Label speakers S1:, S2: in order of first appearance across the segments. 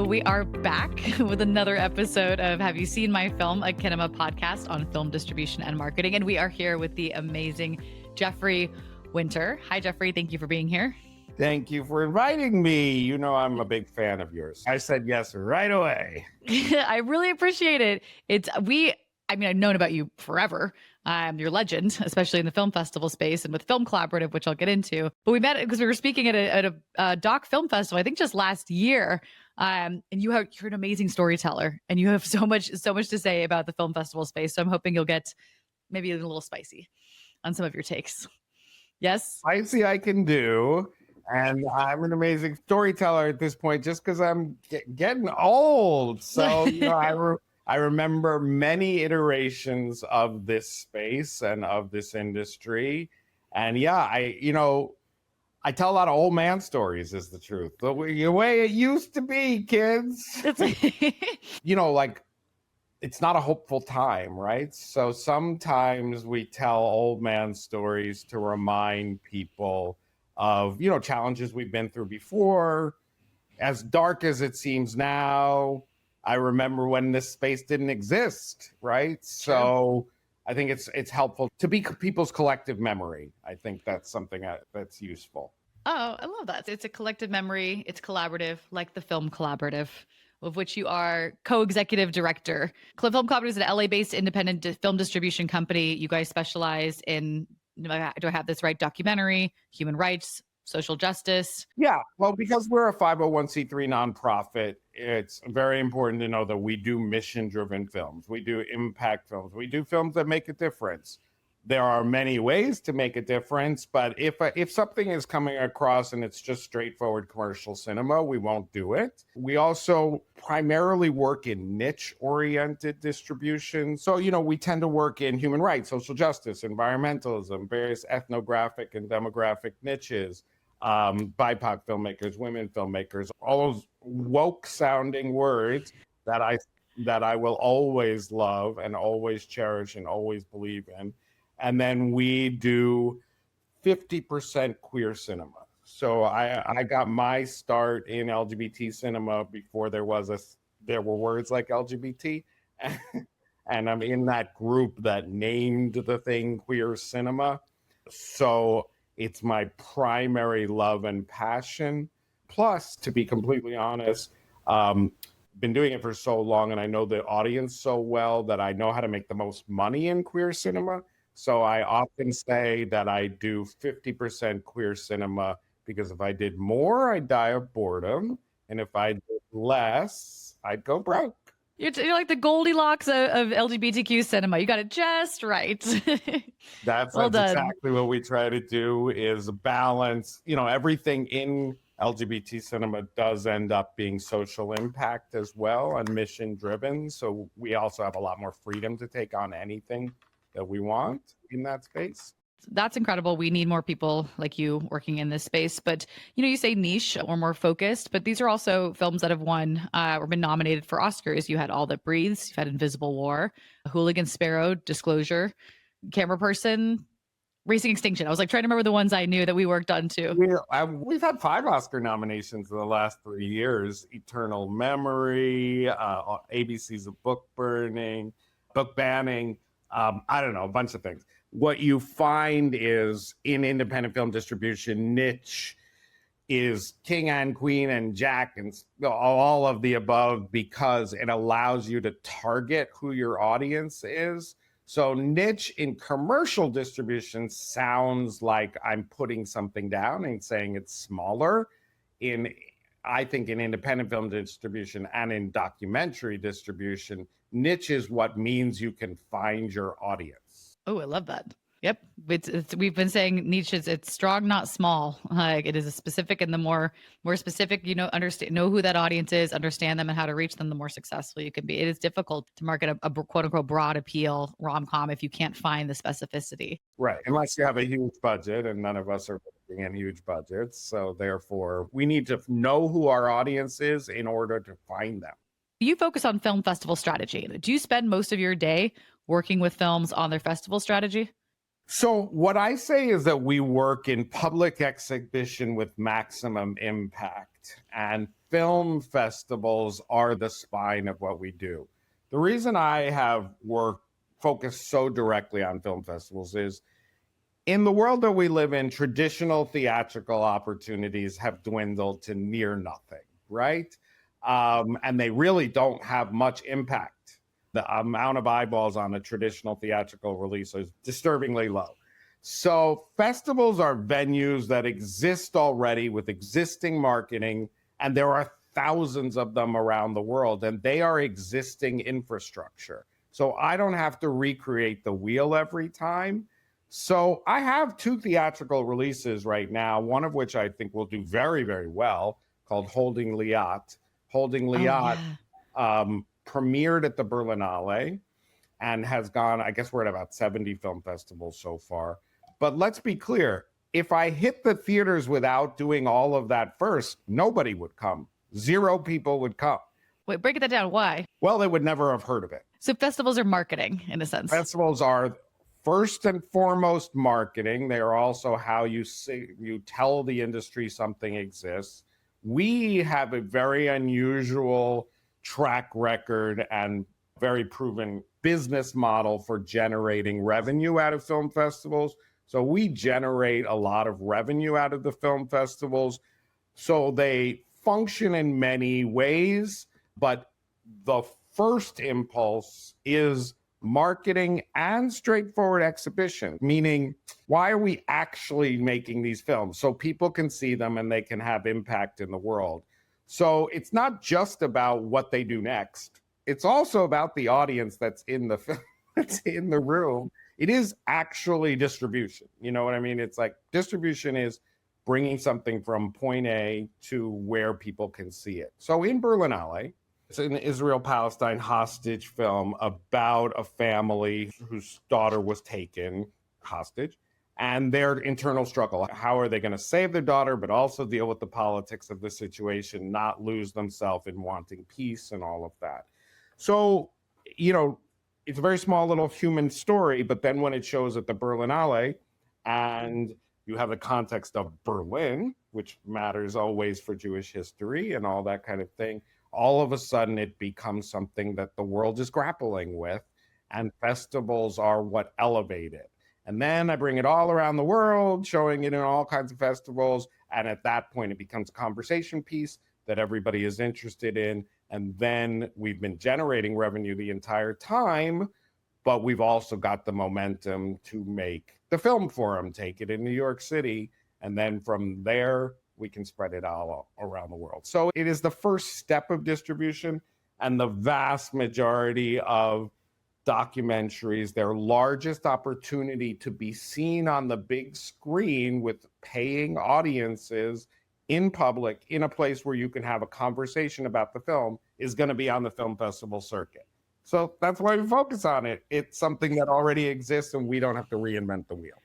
S1: We are back with another episode of Have You Seen My Film, a Kinema podcast on film distribution and marketing. And we are here with the amazing Jeffrey Winter. Hi, Jeffrey. Thank you for being here.
S2: Thank you for inviting me. You know, I'm a big fan of yours. I said yes right away.
S1: I really appreciate it. I've known about you forever. You're a legend, especially in the film festival space and with Film Collaborative, which I'll get into. But we met because we were speaking at a doc film festival, I think just last year. And you're an amazing storyteller, and you have so much to say about the film festival space. So I'm hoping you'll get maybe a little spicy on some of your takes. Yes?
S2: Spicy I can do. And I'm an amazing storyteller at this point, just because I'm getting old. So, I remember many iterations of this space and of this industry. And I tell a lot of old man stories, is the truth. The way it used to be, kids. It's not a hopeful time, right? So sometimes we tell old man stories to remind people of, challenges we've been through before. As dark as it seems now, I remember when this space didn't exist, right? So I think it's helpful to be people's collective memory. I think that's something that's useful.
S1: Oh, I love that. It's a collective memory. It's collaborative, like the Film Collaborative, of which you are co-executive director. Film Collaborative is an LA-based independent film distribution company. You guys specialize in, do I have this right, documentary, human rights, social justice?
S2: Yeah, well, because we're a 501c3 nonprofit, it's very important to know that we do mission-driven films. We do impact films. We do films that make a difference. There are many ways to make a difference, but if something is coming across and it's just straightforward commercial cinema, we won't do it. We also primarily work in niche-oriented distribution. So, we tend to work in human rights, social justice, environmentalism, various ethnographic and demographic niches, BIPOC filmmakers, women filmmakers, all those woke-sounding words that I will always love and always cherish and always believe in. And then we do 50% queer cinema. So I got my start in LGBT cinema before there were words like LGBT. And I'm in that group that named the thing queer cinema. So it's my primary love and passion. Plus, to be completely honest, been doing it for so long and I know the audience so well that I know how to make the most money in queer cinema. So I often say that I do 50% queer cinema because if I did more, I'd die of boredom. And if I did less, I'd go broke.
S1: You're like the Goldilocks of LGBTQ cinema. You got it just right.
S2: That's exactly what we try to do, is balance. Everything in LGBT cinema does end up being social impact as well and mission driven. So we also have a lot more freedom to take on anything that we want in that space.
S1: That's incredible. We need more people like you working in this space. But, you say niche or more focused, but these are also films that have won or been nominated for Oscars. You had All That Breathes, you've had Invisible War, Hooligan Sparrow, Disclosure, Camera Person, Racing Extinction. I was trying to remember the ones I knew that we worked on too.
S2: We've had 5 Oscar nominations in the last 3 years. Eternal Memory, ABC's of Book Banning, I don't know, a bunch of things. What you find is in independent film distribution, niche is king and queen and jack and all of the above because it allows you to target who your audience is. So niche in commercial distribution sounds like I'm putting something down and saying it's smaller. I think in independent film distribution and in documentary distribution, niche is what means you can find your audience.
S1: Oh, I love that. Yep. We've been saying niche it's strong, not small. It is a specific, and the more specific, know who that audience is, understand them and how to reach them, the more successful you can be. It is difficult to market a quote unquote broad appeal rom-com if you can't find the specificity.
S2: Right. Unless you have a huge budget, and none of us are working in huge budgets. So therefore we need to know who our audience is in order to find them.
S1: You focus on film festival strategy. Do you spend most of your day working with films on their festival strategy?
S2: So what I say is that we work in public exhibition with maximum impact, and film festivals are the spine of what we do. The reason I have worked focused so directly on film festivals is in the world that we live in, traditional theatrical opportunities have dwindled to near nothing, right? And they really don't have much impact. The amount of eyeballs on a traditional theatrical release is disturbingly low. So festivals are venues that exist already with existing marketing, and there are thousands of them around the world, and they are existing infrastructure. So I don't have to recreate the wheel every time. So I have two theatrical releases right now, one of which I think will do very, very well, called Holding Liat. Holding
S1: Oh,
S2: Liat
S1: yeah.
S2: premiered at the Berlinale and has gone, I guess we're at about 70 film festivals so far. But let's be clear, if I hit the theaters without doing all of that first, nobody would come. Zero people would come.
S1: Wait, break that down. Why?
S2: Well, they would never have heard of it.
S1: So festivals are marketing in a sense.
S2: Festivals are first and foremost marketing. They are also how you tell the industry something exists. We have a very unusual track record and very proven business model for generating revenue out of film festivals. So we generate a lot of revenue out of the film festivals. So they function in many ways, but the first impulse is marketing and straightforward exhibition, meaning why are we actually making these films? So people can see them and they can have impact in the world. So it's not just about what they do next. It's also about the audience that's in the film, that's in the room. It is actually distribution. You know what I mean? It's like distribution is bringing something from point A to where people can see it. So in Berlinale, it's an Israel-Palestine hostage film about a family whose daughter was taken hostage and their internal struggle. How are they going to save their daughter, but also deal with the politics of the situation, not lose themselves in wanting peace and all of that. So, it's a very small little human story, but then when it shows at the Berlinale and you have the context of Berlin, which matters always for Jewish history and all that kind of thing, all of a sudden it becomes something that the world is grappling with, and festivals are what elevate it. And then I bring it all around the world, showing it in all kinds of festivals. And at that point, it becomes a conversation piece that everybody is interested in. And then we've been generating revenue the entire time, but we've also got the momentum to make the Film Forum take it in New York City. And then from there, we can spread it all around the world. So it is the first step of distribution, and the vast majority of documentaries, their largest opportunity to be seen on the big screen with paying audiences in public, in a place where you can have a conversation about the film, is going to be on the film festival circuit. So that's why we focus on it. It's something that already exists and we don't have to reinvent the wheel.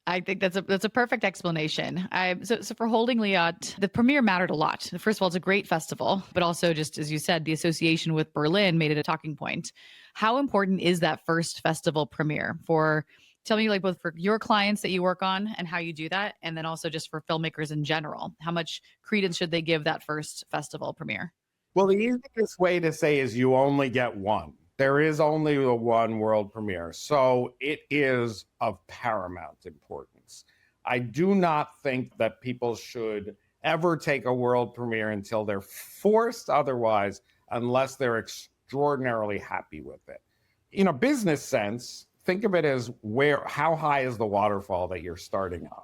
S1: I think that's a perfect explanation. So for Holding Liat, the premiere mattered a lot. First of all, it's a great festival, but also just as you said, the association with Berlin made it a talking point. How important is that first festival premiere for? Tell me, like, both for your clients that you work on and how you do that, and then also just for filmmakers in general. How much credence should they give that first festival premiere?
S2: Well, the easiest way to say is you only get one. There is only the one world premiere. So it is of paramount importance. I do not think that people should ever take a world premiere until they're forced otherwise, unless they're extraordinarily happy with it. In a business sense, think of it as how high is the waterfall that you're starting on?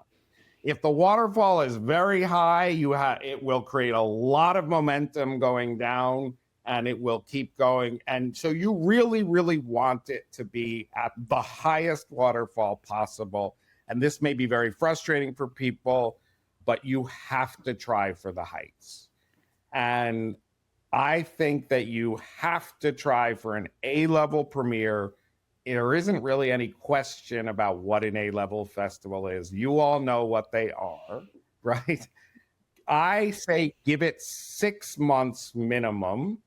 S2: If the waterfall is very high, it will create a lot of momentum going down, and it will keep going. And so you really, really want it to be at the highest waterfall possible. And this may be very frustrating for people, but you have to try for the heights. And I think that you have to try for an A-level premiere. There isn't really any question about what an A-level festival is. You all know what they are, right? I say give it 6 months minimum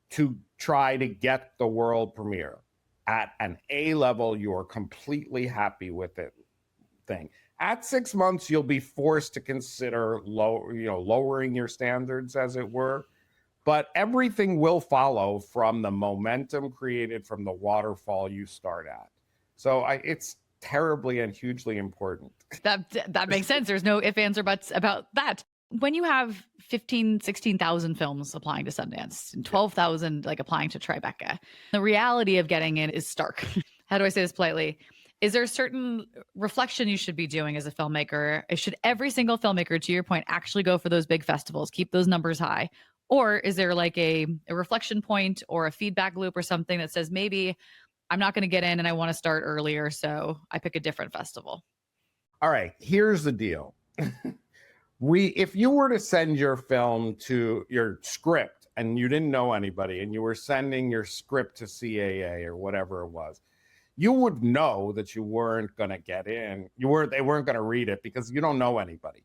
S2: to try to get the world premiere. At an A level, you are completely happy with it. thing. At 6 months, you'll be forced to consider lowering your standards, as it were. But everything will follow from the momentum created from the waterfall you start at. So it's terribly and hugely important.
S1: That makes sense. There's no ifs, ands, or buts about that. When you have 15, 16,000 films applying to Sundance and 12,000 like applying to Tribeca, the reality of getting in is stark. How do I say this politely? Is there a certain reflection you should be doing as a filmmaker? Should every single filmmaker, to your point, actually go for those big festivals, keep those numbers high? Or is there like a reflection point or a feedback loop or something that says maybe I'm not going to get in and I want to start earlier, so I pick a different festival?
S2: All right, here's the deal. If you were to send your film to your script and you didn't know anybody and you were sending your script to CAA or whatever it was, you would know that you weren't going to get in. They weren't going to read it because you don't know anybody.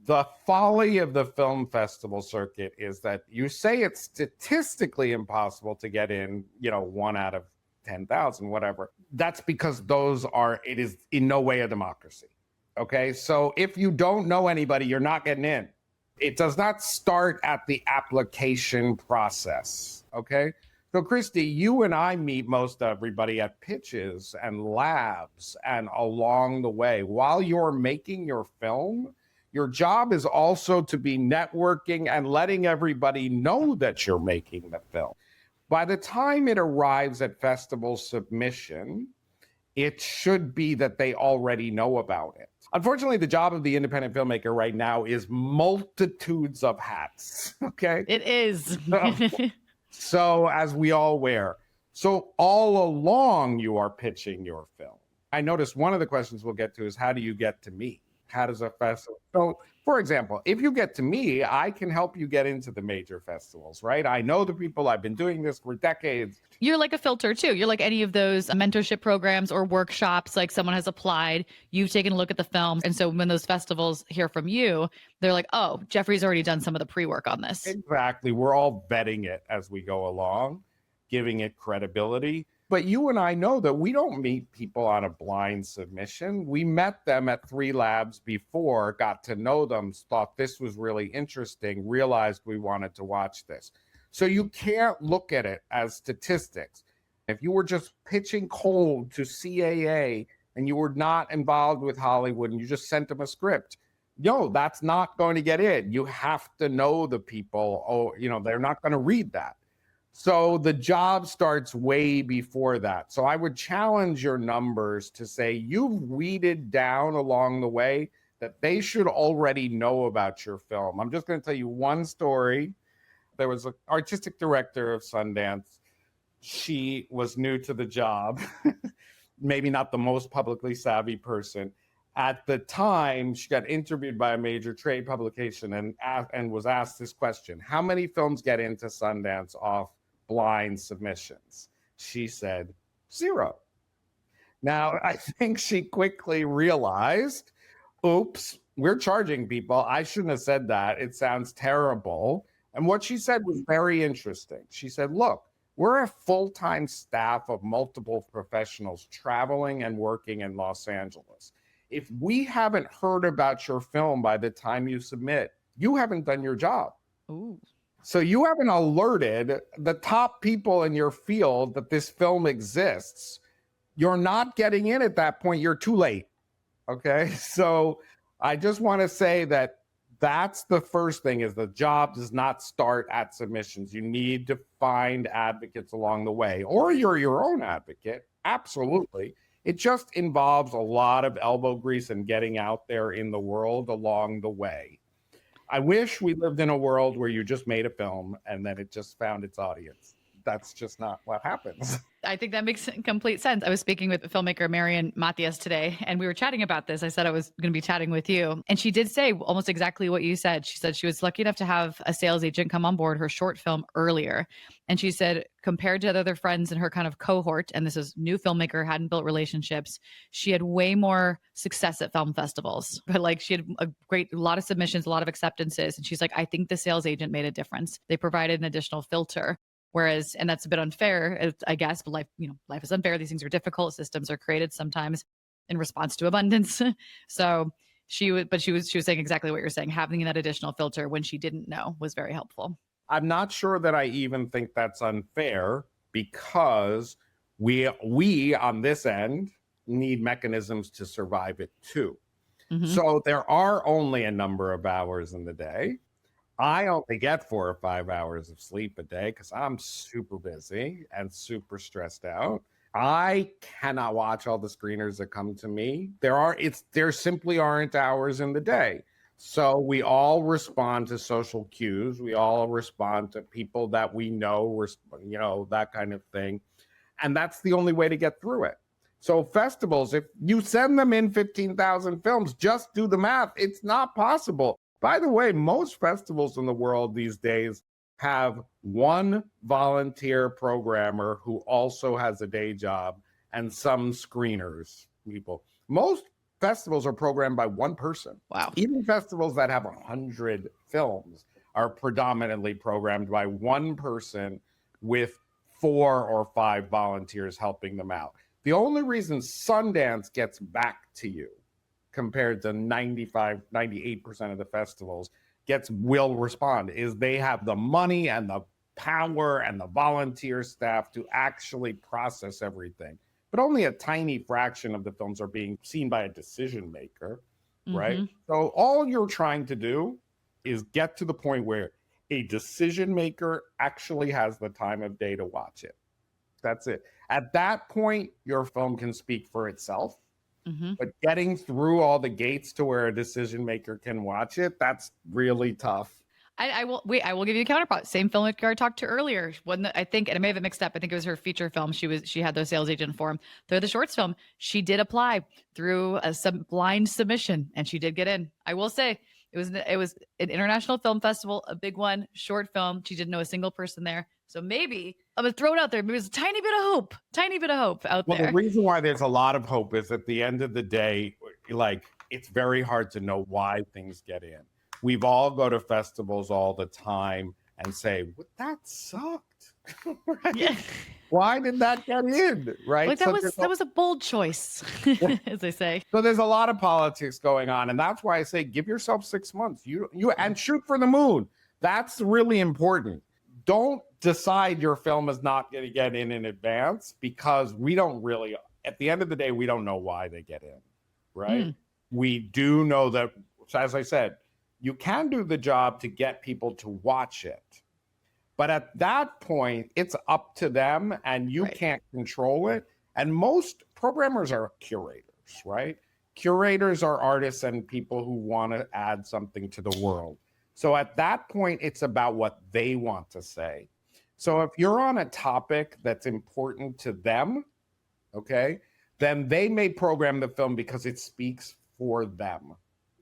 S2: The folly of the film festival circuit is that you say it's statistically impossible to get in, 1 out of 10,000, whatever. That's because it is in no way a democracy. Okay. So if you don't know anybody, you're not getting in. It does not start at the application process. Okay. So Christy, you and I meet most everybody at pitches and labs and along the way. While you're making your film, your job is also to be networking and letting everybody know that you're making the film. By the time it arrives at festival submission, it should be that they already know about it. Unfortunately, the job of the independent filmmaker right now is multitudes of hats. Okay.
S1: It is.
S2: So as we all wear. So all along you are pitching your film. I noticed one of the questions we'll get to is how do you get to me? How does a festival? So, for example, if you get to me, I can help you get into the major festivals, right? I know the people. I've been doing this for decades.
S1: You're like a filter too. You're like any of those mentorship programs or workshops, like someone has applied, you've taken a look at the films. And so when those festivals hear from you, they're like, oh, Jeffrey's already done some of the pre-work on this.
S2: Exactly. We're all vetting it as we go along, giving it credibility. But you and I know that we don't meet people on a blind submission. We met them at 3 labs before, got to know them, thought this was really interesting, realized we wanted to watch this. So you can't look at it as statistics. If you were just pitching cold to CAA and you were not involved with Hollywood and you just sent them a script, no, that's not going to get in. You have to know the people. They're not going to read that. So the job starts way before that. So I would challenge your numbers to say you've weeded down along the way that they should already know about your film. I'm just going to tell you one story. There was an artistic director of Sundance. She was new to the job, maybe not the most publicly savvy person. At the time, she got interviewed by a major trade publication and was asked this question: how many films get into Sundance off blind submissions? She said 0. Now, I think she quickly realized, oops, we're charging people. I shouldn't have said that. It sounds terrible. And what she said was very interesting. She said, look, we're a full-time staff of multiple professionals traveling and working in Los Angeles. If we haven't heard about your film by the time you submit, you haven't done your job.
S1: Ooh.
S2: So you haven't alerted the top people in your field that this film exists. You're not getting in at that point. You're too late. Okay. So I just want to say that that's the first thing, is the job does not start at submissions. You need to find advocates along the way, or you're your own advocate. Absolutely. It just involves a lot of elbow grease and getting out there in the world along the way. I wish we lived in a world where you just made a film and then it just found its audience. That's just not what happens.
S1: I think that makes complete sense. I was speaking with filmmaker Marian Matias today, and we were chatting about this. I said I was going to be chatting with you. And she did say almost exactly what you said. She said she was lucky enough to have a sales agent come on board her short film earlier. And she said, compared to the other friends in her kind of cohort, and this is new filmmaker, hadn't built relationships, she had way more success at film festivals. But like she had a lot of submissions, a lot of acceptances. And she's like, I think the sales agent made a difference. They provided an additional filter. Whereas, and that's a bit unfair, I guess, but life is unfair. These things are difficult. Systems are created sometimes. in response to abundance. So she was saying exactly what you're saying. Having that additional filter when she didn't know was very helpful.
S2: I'm not sure that I even think that's unfair because we on this end need mechanisms to survive it too.
S1: Hmm.
S2: So there are only a number of hours in the day. I only get 4 or 5 hours of sleep a day because I'm super busy and super stressed out. I cannot watch all the screeners that come to me. There simply aren't hours in the day. So we all respond to social cues. We all respond to people that we know, that kind of thing. And that's the only way to get through it. So festivals, if you send them in 15,000 films, just do the math. It's not possible. By the way, most festivals in the world these days have one volunteer programmer who also has a day job and some screeners, people. Most festivals are programmed by one person.
S1: Wow.
S2: Even festivals that have 100 films are predominantly programmed by one person with 4 or 5 volunteers helping them out. The only reason Sundance gets back to you compared to 95, 98% of the festivals will respond is they have the money and the power and the volunteer staff to actually process everything. But only a tiny fraction of the films are being seen by a decision maker, right?
S1: Hmm.
S2: So all you're trying to do is get to the point where a decision maker actually has the time of day to watch it. That's it. At that point, your film can speak for itself.
S1: Hmm.
S2: But getting through all the gates to where a decision maker can watch it, that's really tough.
S1: I will wait. I will give you a counterpart. Same filmmaker I talked to earlier. One that I think, and I may have it mixed up. I think it was her feature film. She had the sales agent for him. Through the shorts film, she did apply through some blind submission, and she did get in. I will say it was an international film festival, a big one, short film. She didn't know a single person there. So maybe I'm gonna throw it out there. Maybe there's a tiny bit of hope out
S2: Well,
S1: there.
S2: the reason why there's a lot of hope is at the end of the day, like it's very hard to know why things get in. We've all go to festivals all the time and say, well, that sucked. Right?
S1: Yeah.
S2: Why did that get in? Right.
S1: Like that was a bold choice, as they say.
S2: So there's a lot of politics going on. And that's why I say give yourself 6 months. You and shoot for the moon. That's really important. Don't decide your film is not going to get in advance because we don't really, at the end of the day, we don't know why they get in, right? We do know that, as I said, you can do the job to get people to watch it. But at that point, it's up to them and you
S1: Right.
S2: can't control it. And most programmers are curators, right? Curators are artists and people who want to add something to the world. So at that point, it's about what they want to say. So if you're on a topic that's important to them, okay, then they may program the film because it speaks for them.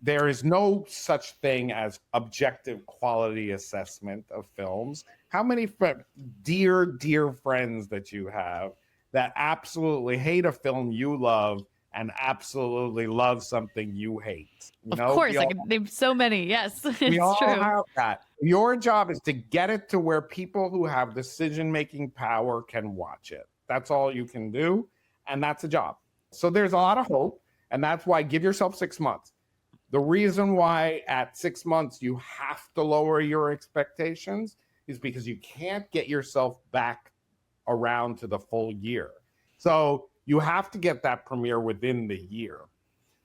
S2: There is no such thing as objective quality assessment of films. How many dear friends that you have that absolutely hate a film you love and absolutely love something you hate?
S1: Of course, I can name so many. Yes,
S2: We all
S1: it's true.
S2: have that. Your job is to get it to where people who have decision-making power can watch it. That's all you can do, and that's a job. So there's a lot of hope, and that's why give yourself 6 months. The reason why at 6 months you have to lower your expectations is because you can't get yourself back around to the full year. So you have to get that premiere within the year.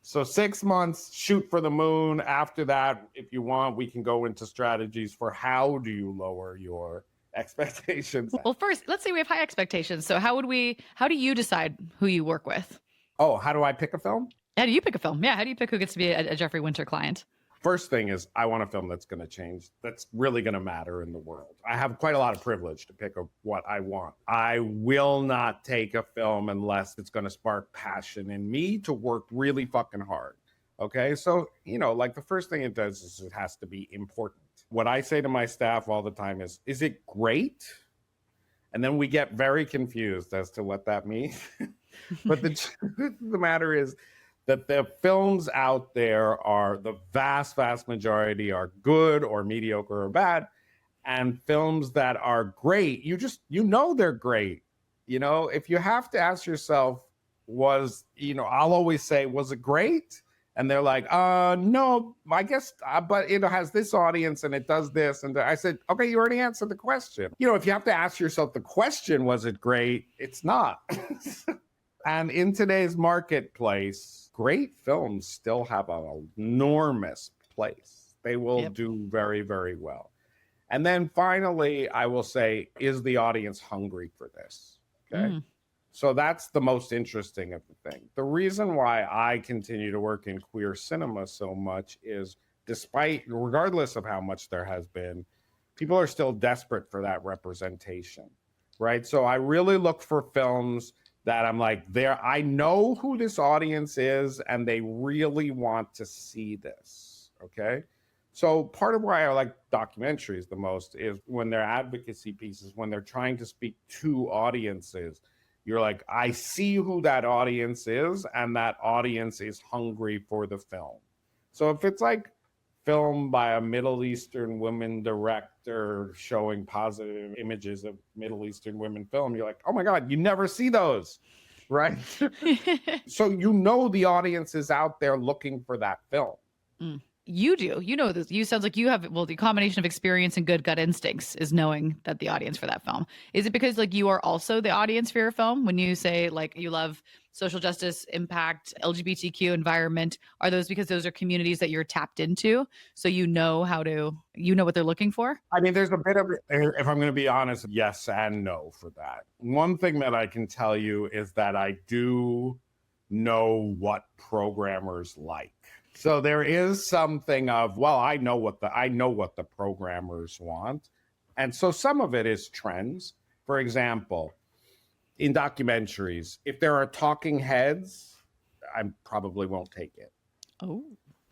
S2: So 6 months, shoot for the moon. After that, if you want, we can go into strategies for how do you lower your expectations.
S1: Well, first, let's say we have high expectations. So how do you decide who you work with?
S2: Oh, how do I pick a film?
S1: How do you pick a film? Yeah, how do you pick who gets to be a Jeffrey Winter client?
S2: First thing is I want a film that's going to change, that's really going to matter in the world. I have quite a lot of privilege to pick what I want. I will not take a film unless it's going to spark passion in me to work really fucking hard. Okay. So, like the first thing it does is it has to be important. What I say to my staff all the time is it great? And then we get very confused as to what that means. But the truth of the matter is, that the films out there are the vast majority are good or mediocre or bad. And films that are great, you know they're great. If you have to ask yourself, was, I'll always say, was it great? And they're like, no, I guess, but it has this audience and it does this. And I said, okay, you already answered the question. If you have to ask yourself the question, was it great? It's not. And in today's marketplace, great films still have an enormous place. They will do very, very well. And then finally, I will say, is the audience hungry for this? Okay. So that's the most interesting of the thing. The reason why I continue to work in queer cinema so much is regardless of how much there has been, people are still desperate for that representation, right? So I really look for films that I'm like, I know who this audience is and they really want to see this, okay? So part of why I like documentaries the most is when they're advocacy pieces, when they're trying to speak to audiences. You're like, I see who that audience is, and that audience is hungry for the film. So if it's like film by a Middle Eastern woman director showing positive images of Middle Eastern women film, you're like, oh my God, you never see those, right? So the audience is out there looking for that film.
S1: You do. This. You sounds like you have, the combination of experience and good gut instincts is knowing that the audience for that film. Is it because you are also the audience for your film? When you say you love social justice, impact, LGBTQ environment, are those because those are communities that you're tapped into? So you know what they're looking for?
S2: I mean, there's a bit of, if I'm going to be honest, yes and no for that. One thing that I can tell you is that I do know what programmers like. So there is something of, I know what the programmers want. And so some of it is trends. For example, in documentaries, if there are talking heads, I probably won't take it.
S1: Oh.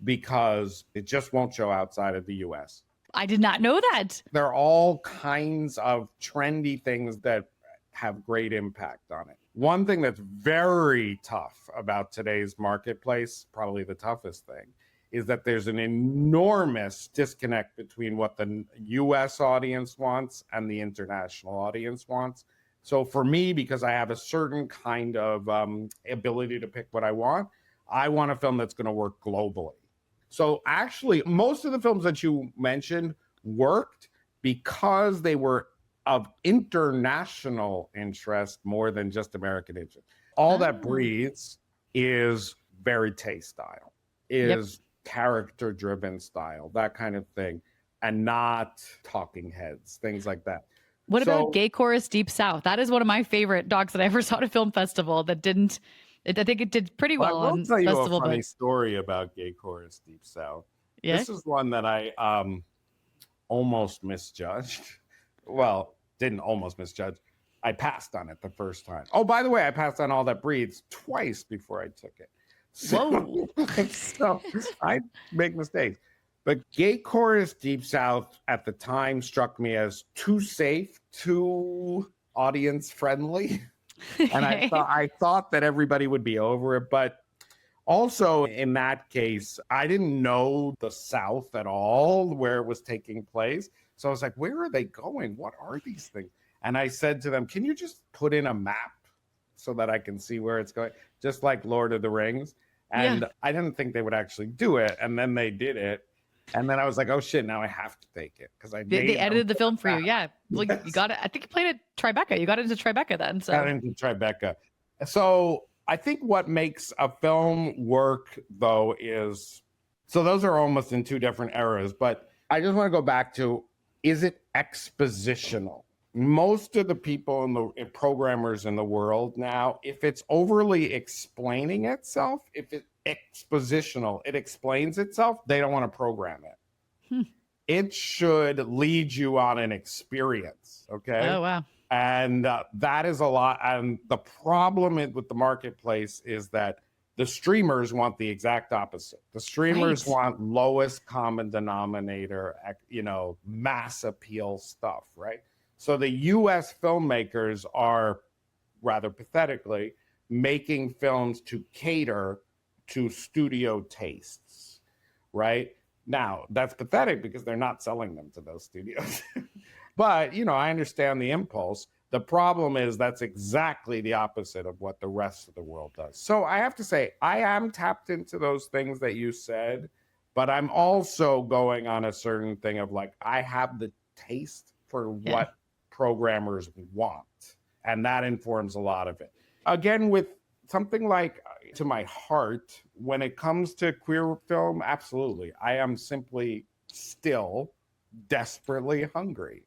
S2: Because it just won't show outside of the US.
S1: I did not know that.
S2: There are all kinds of trendy things that have great impact on it. One thing that's very tough about today's marketplace, probably the toughest thing, is that there's an enormous disconnect between what the US audience wants and the international audience wants. So for me, because I have a certain kind of ability to pick what I want a film that's going to work globally. So actually, most of the films that you mentioned worked because they were of international interest more than just American interest. All That Breathes is very taste style, is character-driven style, that kind of thing, and not talking heads, things like that.
S1: What about Gay Chorus Deep South? That is one of my favorite docs that I ever saw at a film festival that didn't. I think it did pretty well on festival.
S2: I will tell you a funny story about Gay Chorus Deep South. Yeah? This is one that I almost misjudged. Well, didn't almost misjudge. I passed on it the first time. Oh, by the way, I passed on All That Breathes twice before I took it. So I make mistakes. But Gay Chorus Deep South at the time struck me as too safe, too audience friendly. And I thought that everybody would be over it. But also in that case, I didn't know the South at all, where it was taking place. So I was like, where are they going? What are these things? And I said to them, can you just put in a map so that I can see where it's going? Just like Lord of the Rings. And I didn't think they would actually do it. And then they did it. And then I was like, oh shit, now I have to take it. Because they
S1: edited the film for you. Yeah. Well, you got it. I think you played at Tribeca. You got into Tribeca then. So.
S2: Got into Tribeca. So I think what makes a film work, though, is, so those are almost in two different eras. But I just want to go back to, is it expositional? Most of the people programmers in the world now, if it's overly explaining itself, if it's expositional, it explains itself, they don't want to program it. It should lead you on an experience. Okay.
S1: Oh, wow.
S2: And that is a lot. And the problem with the marketplace is that the streamers want the exact opposite. The streamers want lowest common denominator, mass appeal stuff, right? So the US filmmakers are, rather pathetically, making films to cater to studio tastes, right? Now, that's pathetic because they're not selling them to those studios. But, I understand the impulse. The problem is that's exactly the opposite of what the rest of the world does. So I have to say, I am tapped into those things that you said, but I'm also going on a certain thing of like, I have the taste for what programmers want. And that informs a lot of it. Again, with something like to my heart, when it comes to queer film, absolutely. I am simply still desperately hungry,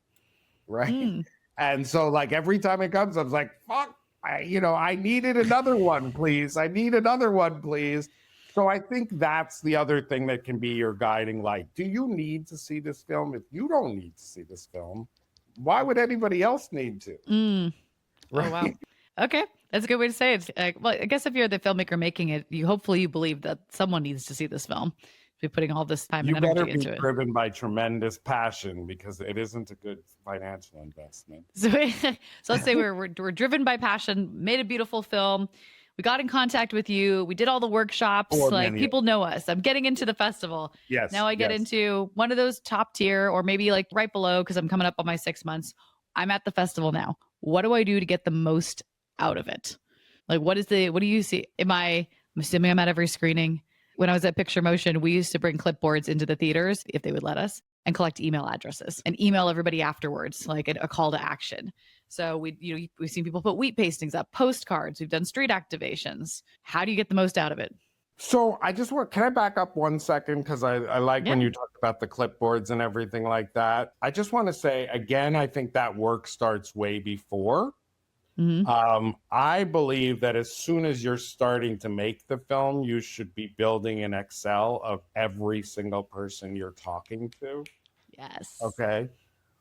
S2: right? And so like every time it comes, I'm like, fuck, I needed another one, please. I need another one, please. So I think that's the other thing that can be your guiding light. Do you need to see this film? If you don't need to see this film, why would anybody else need to?
S1: Right? Oh, wow. Okay. That's a good way to say it. Well, I guess if you're the filmmaker making it, hopefully you believe that someone needs to see this film. Be putting all this time and energy into it.
S2: You better be driven by tremendous passion because it isn't a good financial investment.
S1: So let's say we're driven by passion, made a beautiful film. We got in contact with you. We did all the workshops. People know us. I'm getting into the festival.
S2: Yes.
S1: Now I get into one of those top tier or maybe like right below because I'm coming up on my 6 months. I'm at the festival now. What do I do to get the most out of it? Like, what do you see? I'm assuming I'm at every screening. When I was at Picture Motion, we used to bring clipboards into the theaters if they would let us and collect email addresses and email everybody afterwards, like a call to action. So we've seen people put wheat pastings up, postcards. We've done street activations. How do you get the most out of it?
S2: So can I back up 1 second? Because I like when you talk about the clipboards and everything like that. I just want to say, again, I think that work starts way before. I believe that as soon as you're starting to make the film, you should be building an Excel of every single person you're talking to.
S1: Yes.
S2: Okay.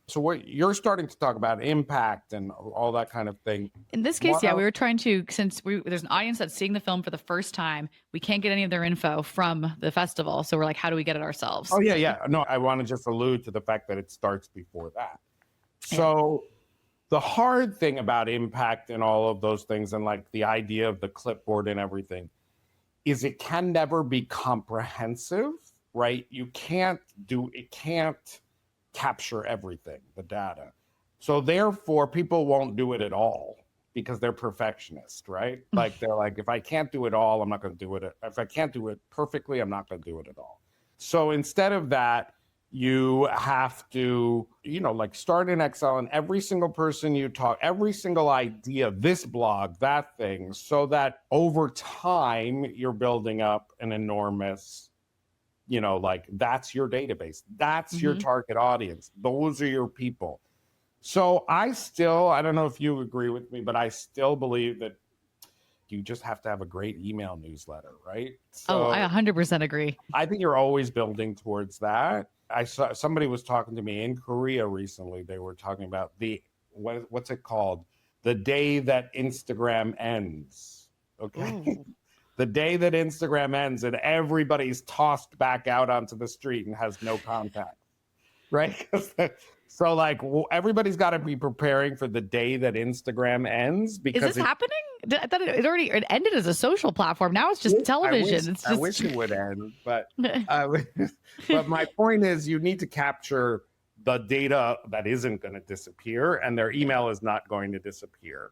S2: So what you're starting to talk about impact and all that kind of thing.
S1: In this case, we were trying to, since there's an audience that's seeing the film for the first time, we can't get any of their info from the festival. So we're like, how do we get it ourselves?
S2: Oh, yeah. No, I want to just allude to the fact that it starts before that. So the hard thing about impact and all of those things and like the idea of the clipboard and everything is it can never be comprehensive, right? It can't capture everything, the data. So therefore, people won't do it at all because they're perfectionists, right? Like they're like, if I can't do it all, I'm not going to do it. If I can't do it perfectly, I'm not going to do it at all. So instead of that, you have to, like start in Excel and every single person you talk, every single idea, this blog, that thing, so that over time you're building up an enormous, like that's your database. That's your target audience. Those are your people. So I don't know if you agree with me, but I still believe that you just have to have a great email newsletter, right? So
S1: I 100% agree.
S2: I think you're always building towards that. I saw somebody was talking to me in Korea recently. They were talking about what's it called? The day that Instagram ends. Okay. The day that Instagram ends and everybody's tossed back out onto the street and has no contact. Right? So like everybody's got to be preparing for the day that Instagram ends because
S1: is this happening? I thought it ended as a social platform. Now it's just television.
S2: I wish it would end, but but my point is you need to capture the data that isn't going to disappear, and their email is not going to disappear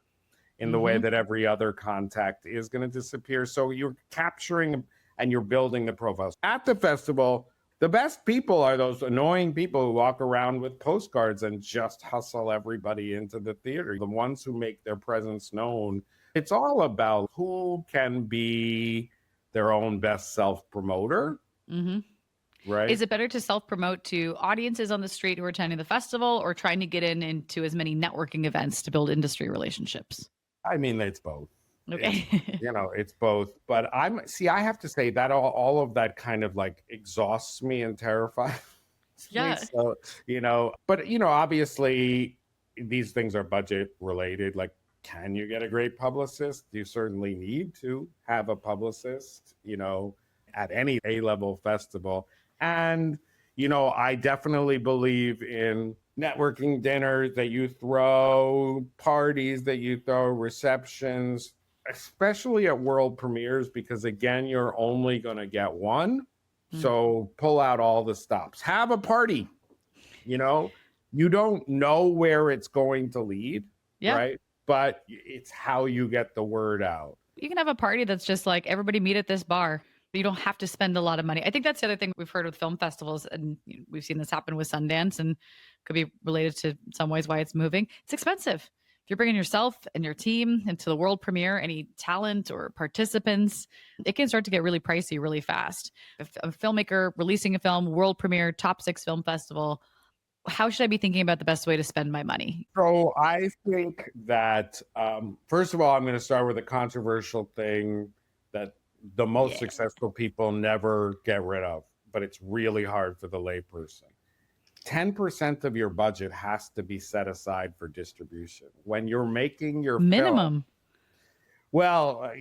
S2: in the way that every other contact is going to disappear. So you're capturing and you're building the profiles. At the festival, the best people are those annoying people who walk around with postcards and just hustle everybody into the theater. The ones who make their presence known. It's all about who can be their own best self-promoter. Right?
S1: Is it better to self-promote to audiences on the street who are attending the festival or trying to get into as many networking events to build industry relationships?
S2: I mean, it's both.
S1: Okay.
S2: It's both. But I have to say that all of that kind of like exhausts me and terrifies me. So, but obviously these things are budget related. Like, can you get a great publicist? You certainly need to have a publicist, at any A-level festival. And, I definitely believe in networking dinners that you throw, parties that you throw, receptions, especially at world premieres, because again, you're only going to get one. So pull out all the stops. Have a party. You don't know where it's going to lead.
S1: Yeah.
S2: right? But it's how you get the word out.
S1: You can have a party that's just like everybody meet at this bar. You don't have to spend a lot of money. I think that's the other thing we've heard with film festivals, and we've seen this happen with Sundance, and could be related to in some ways why it's moving. It's expensive. If you're bringing yourself and your team into the world premiere, any talent or participants, it can start to get really pricey really fast. If a filmmaker releasing a film, world premiere, top 6 film festival, how should I be thinking about the best way to spend my money?
S2: So I think that, first of all, I'm going to start with a controversial thing that the most
S1: Yeah.
S2: successful people never get rid of, but it's really hard for the layperson. 10% of your budget has to be set aside for distribution. When you're making your film,
S1: Minimum.
S2: well,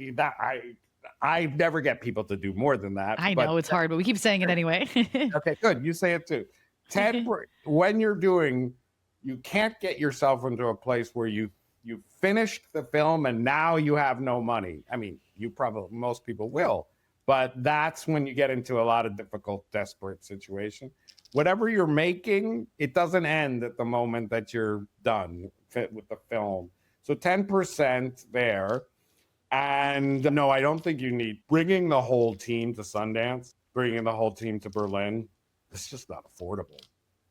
S2: I never get people to do more than that.
S1: I
S2: but
S1: know it's hard, but we keep saying it anyway.
S2: Okay, good. You say it too. 10 when you're doing, you can't get yourself into a place where you finished the film and now you have no money. I mean, most people will, but that's when you get into a lot of difficult, desperate situation. Whatever you're making, it doesn't end at the moment that you're done with the film. So 10% there. And no, I don't think you need bringing the whole team to Sundance, bringing the whole team to Berlin. It's just not affordable,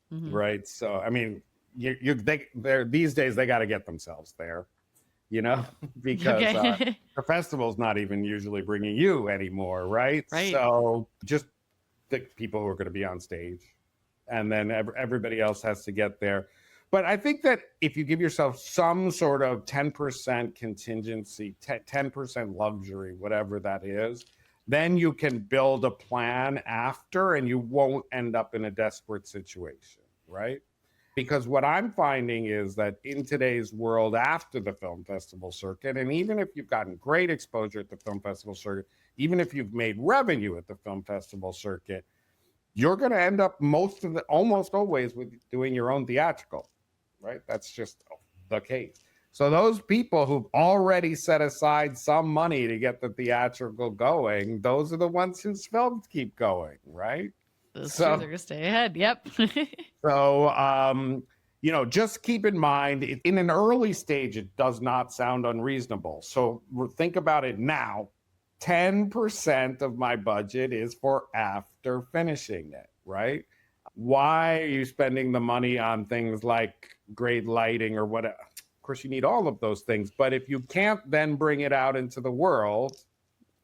S2: right? So, I mean, they're these days they got to get themselves there, because the festival's not even usually bringing you anymore, right?
S1: Right.
S2: So, just the people who are going to be on stage, and then everybody else has to get there. But I think that if you give yourself some sort of 10% contingency, 10% luxury, whatever that is, then you can build a plan after and you won't end up in a desperate situation, right? Because what I'm finding is that in today's world after the film festival circuit, and even if you've gotten great exposure at the film festival circuit, even if you've made revenue at the film festival circuit, you're going to end up almost always with doing your own theatrical, right? That's just the case. So those people who've already set aside some money to get the theatrical going, those are the ones whose films keep going, right?
S1: Those two are going to stay ahead. Yep.
S2: So, just keep in mind, in an early stage, it does not sound unreasonable. So think about it now. 10% of my budget is for after finishing it, right? Why are you spending the money on things like great lighting or whatever? Of course, you need all of those things. But if you can't then bring it out into the world,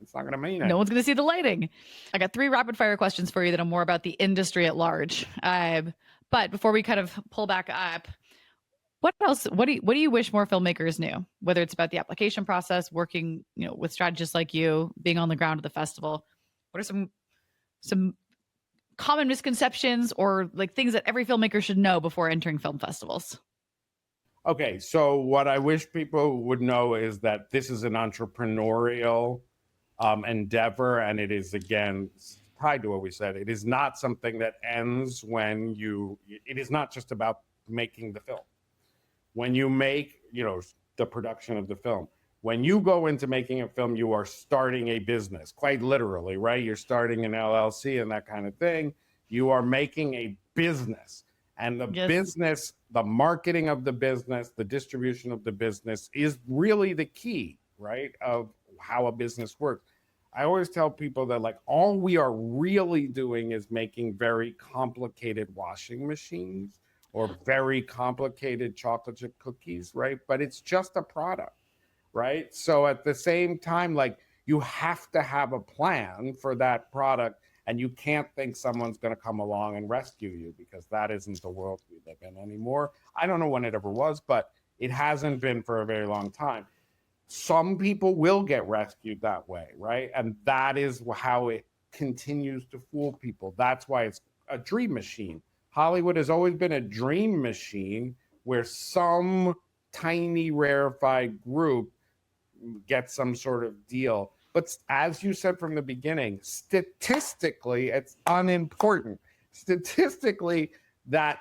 S2: it's not going to mean anything.
S1: No one's going to see the lighting. I got 3 rapid fire questions for you that are more about the industry at large. But before we kind of pull back up, what else? What do you wish more filmmakers knew? Whether it's about the application process, working, with strategists like you, being on the ground at the festival. What are some common misconceptions or like things that every filmmaker should know before entering film festivals?
S2: Okay, so what I wish people would know is that this is an entrepreneurial endeavor, and it is, again, tied to what we said. It is not something that ends when it is not just about making the film. When you make, the production of the film, when you go into making a film, you are starting a business, quite literally, right? You're starting an LLC and that kind of thing. You are making a business. And the business, the marketing of the business, the distribution of the business is really the key, right, of how a business works. I always tell people that, like, all we are really doing is making very complicated washing machines or very complicated chocolate chip cookies, right? But it's just a product, right? So at the same time, like, you have to have a plan for that product. And you can't think someone's going to come along and rescue you, because that isn't the world we live in anymore. I don't know when it ever was, but it hasn't been for a very long time. Some people will get rescued that way, right? And that is how it continues to fool people. That's why it's a dream machine. Hollywood has always been a dream machine where some tiny rarefied group gets some sort of deal. But as you said from the beginning, statistically, it's unimportant. Statistically, that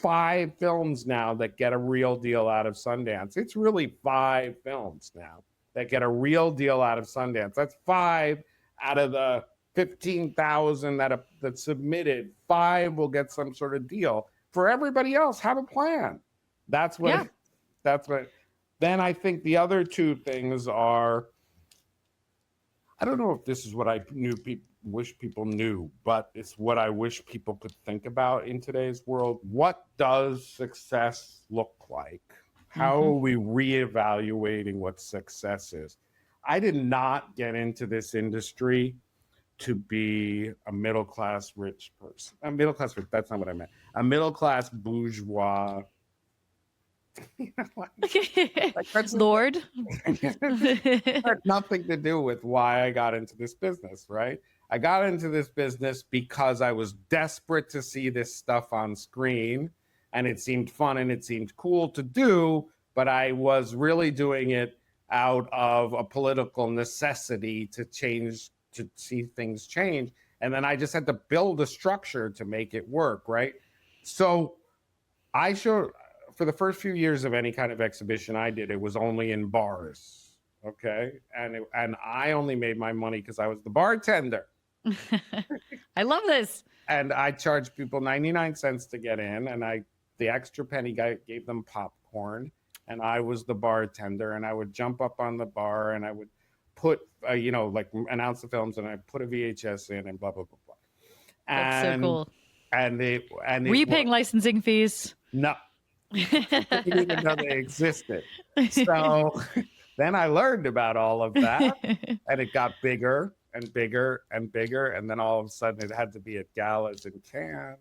S2: 5 films now that get a real deal out of Sundance, it's really 5 films now that get a real deal out of Sundance. That's 5 out of the 15,000 that submitted. 5 will get some sort of deal. For everybody else, have a plan. That's what Then I think the other two things are, I don't know if this is what I wish people knew, but it's what I wish people could think about in today's world. What does success look like? How are we reevaluating what success is? I did not get into this industry to be a middle class rich person. A middle class rich, that's not what I meant. A middle class bourgeois.
S1: Lord.
S2: It had nothing to do with why I got into this business, right? I got into this business because I was desperate to see this stuff on screen, and it seemed fun and it seemed cool to do, but I was really doing it out of a political necessity to change, to see things change. And then I just had to build a structure to make it work, right? So I showed, for the first few years of any kind of exhibition I did, it was only in bars, okay? And I only made my money because I was the bartender.
S1: I love this.
S2: And I charged people 99 cents to get in, and the extra penny guy gave them popcorn, and I was the bartender, and I would jump up on the bar and I would put, like announce the films, and I'd put a VHS in and blah, blah, blah, blah.
S1: That's so cool.
S2: Were
S1: you paying licensing fees?
S2: No. I didn't even know they existed. So then I learned about all of that, and it got bigger and bigger and bigger. And then all of a sudden it had to be at galas in Cannes,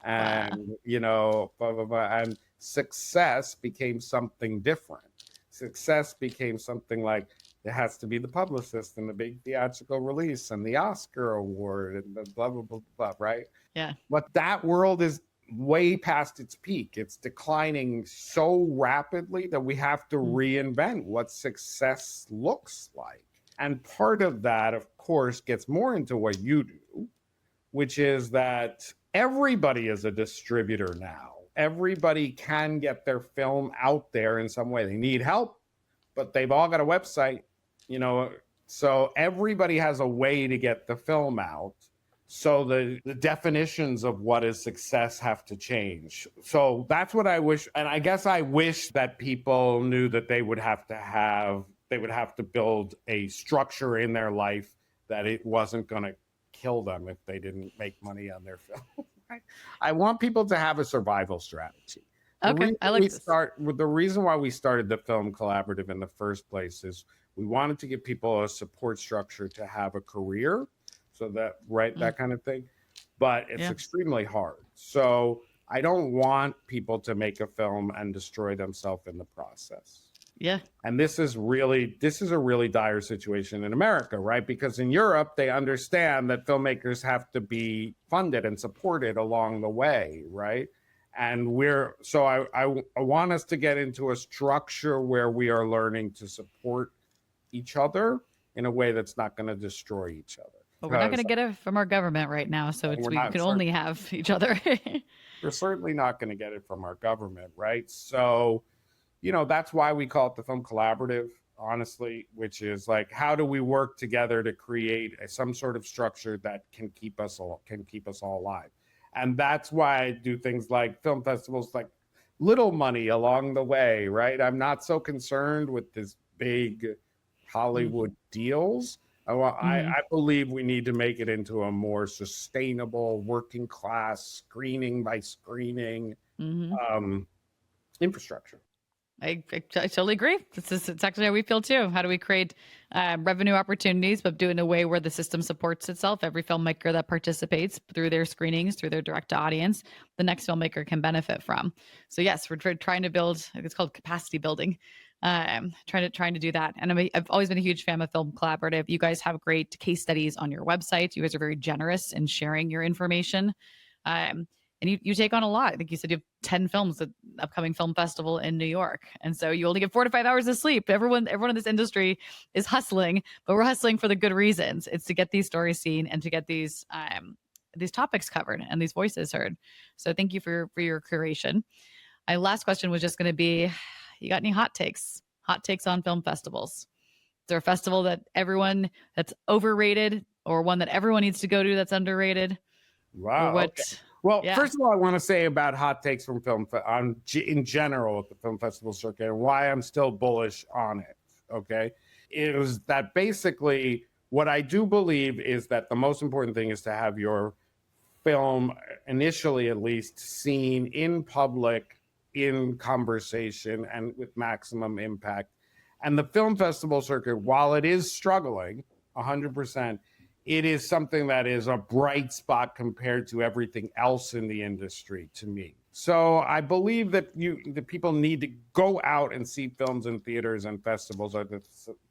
S2: and, blah, blah, blah. And success became something different. Success became something like, it has to be the publicist and the big theatrical release and the Oscar award and the blah, blah, blah, blah, right?
S1: Yeah.
S2: But that world is way past its peak. It's declining so rapidly that we have to reinvent what success looks like. And part of that, of course, gets more into what you do, which is that everybody is a distributor now. Everybody can get their film out there in some way. They need help, but they've all got a website, so everybody has a way to get the film out. So the definitions of what is success have to change. So that's what I wish. And I guess I wish that people knew that they would have to build a structure in their life that it wasn't going to kill them if they didn't make money on their film. I want people to have a survival strategy.
S1: Okay, I like this.
S2: The reason why we started the Film Collaborative in the first place is we wanted to give people a support structure to have a career. So that kind of thing. But it's extremely hard. So I don't want people to make a film and destroy themselves in the process.
S1: Yeah.
S2: And this is a really dire situation in America, right? Because in Europe, they understand that filmmakers have to be funded and supported along the way, right? And I want us to get into a structure where we are learning to support each other in a way that's not going to destroy each other.
S1: But we're not going to get it from our government right now, so we can only have each other.
S2: We're certainly not going to get it from our government, right? So, that's why we call it the Film Collaborative, honestly, which is like, how do we work together to create some sort of structure that can keep us all alive? And that's why I do things like film festivals, like little money along the way, right? I'm not so concerned with this big Hollywood deals. I believe we need to make it into a more sustainable, working class, screening by screening infrastructure.
S1: I totally agree. It's actually how we feel too. How do we create revenue opportunities, but do it in a way where the system supports itself? Every filmmaker that participates through their screenings, through their direct to audience, the next filmmaker can benefit from. So yes, we're trying to build, it's called capacity building. Trying to do that. And I've always been a huge fan of Film Collaborative. You guys have great case studies on your website. You guys are very generous in sharing your information. And you take on a lot. I think you said you have 10 films at the upcoming film festival in New York. And so you only get 4 to 5 hours of sleep. Everyone in this industry is hustling, but we're hustling for the good reasons. It's to get these stories seen and to get these topics covered and these voices heard. So thank you for your curation. My last question was just going to be, you got any hot takes on film festivals? Is there a festival that's overrated or one that everyone needs to go to that's underrated?
S2: Wow.
S1: What?
S2: Okay. Well,
S1: Yeah.
S2: first of all, I want to say about hot takes from in general at the film festival circuit and why I'm still bullish on it. Okay, is that basically what I do believe is that the most important thing is to have your film, initially at least, seen in public, in conversation, and with maximum impact. And the film festival circuit, while it is struggling 100%, it is something that is a bright spot compared to everything else in the industry, to me. So I believe that the people need to go out and see films in theaters, and festivals are the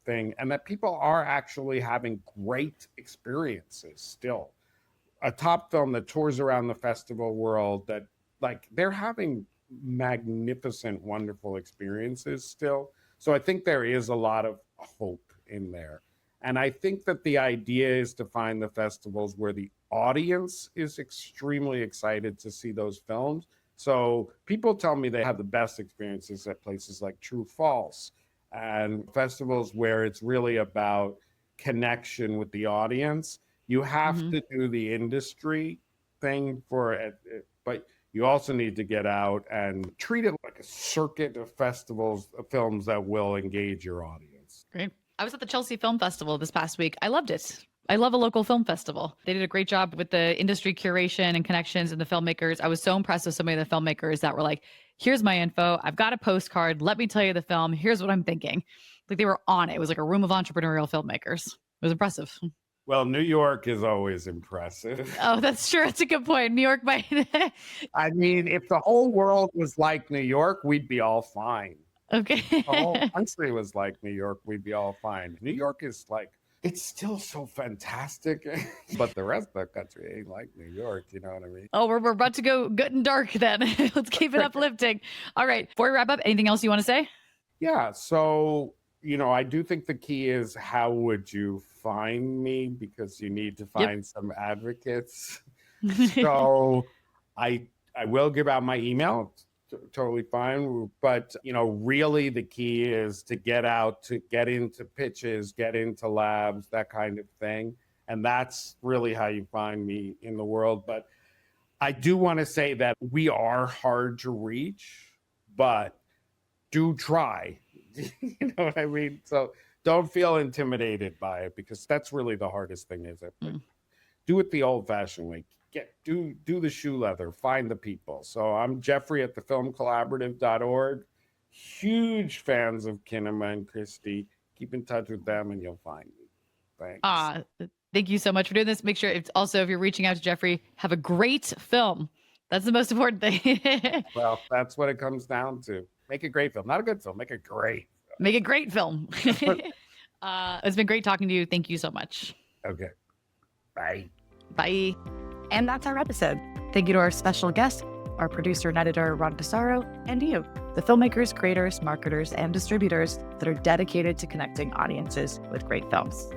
S2: thing, and that people are actually having great experiences still. A top film that tours around the festival world, that like they're having magnificent, wonderful experiences still. So I think there is a lot of hope in there. And I think that the idea is to find the festivals where the audience is extremely excited to see those films. So people tell me they have the best experiences at places like True False and festivals where it's really about connection with the audience. You have
S1: Mhm.
S2: to do the industry thing for it, but you also need to get out and treat it like a circuit of festivals, of films that will engage your audience.
S1: Great. I was at the Chelsea Film Festival this past week. I loved it. I love a local film festival. They did a great job with the industry curation and connections and the filmmakers. I was so impressed with so many of the filmmakers that were like, here's my info. I've got a postcard. Let me tell you the film. Here's what I'm thinking. Like they were on it. It was like a room of entrepreneurial filmmakers. It was impressive.
S2: Well, New York is always impressive.
S1: Oh, that's true. That's a good point. New York might.
S2: I mean, if the whole world was like New York, we'd be all fine.
S1: Okay.
S2: The whole country was like New York, we'd be all fine. New York is like, it's still so fantastic, but the rest of the country ain't like New York. You know what I mean?
S1: Oh, we're about to go good and dark then. Let's keep it uplifting. All right. Before we wrap up, anything else you want to say?
S2: Yeah. So, I do think the key is how would you find me? Because you need to find some advocates. So I will give out my email. Totally fine. But, really the key is to get out, to get into pitches, get into labs, that kind of thing. And that's really how you find me in the world. But I do want to say that we are hard to reach, but do try. You know what I mean? So don't feel intimidated by it, because that's really the hardest thing, is it? Do it the old fashioned way. Do the shoe leather, find the people. So I'm Jeffrey at thefilmcollaborative.org. Huge fans of Kinema and Christy. Keep in touch with them and you'll find me. Thanks.
S1: Thank you so much for doing this. Make sure it's also, if you're reaching out to Jeffrey, have a great film. That's the most important thing.
S2: Well, that's what it comes down to. Make a great film. Not a good film, make a great film.
S1: Make a great film. It's been great talking to you. Thank you so much.
S2: Okay. Bye.
S1: Bye.
S3: And that's our episode. Thank you to our special guest, our producer and editor, Ron Pissarro, and you, the filmmakers, creators, marketers, and distributors that are dedicated to connecting audiences with great films.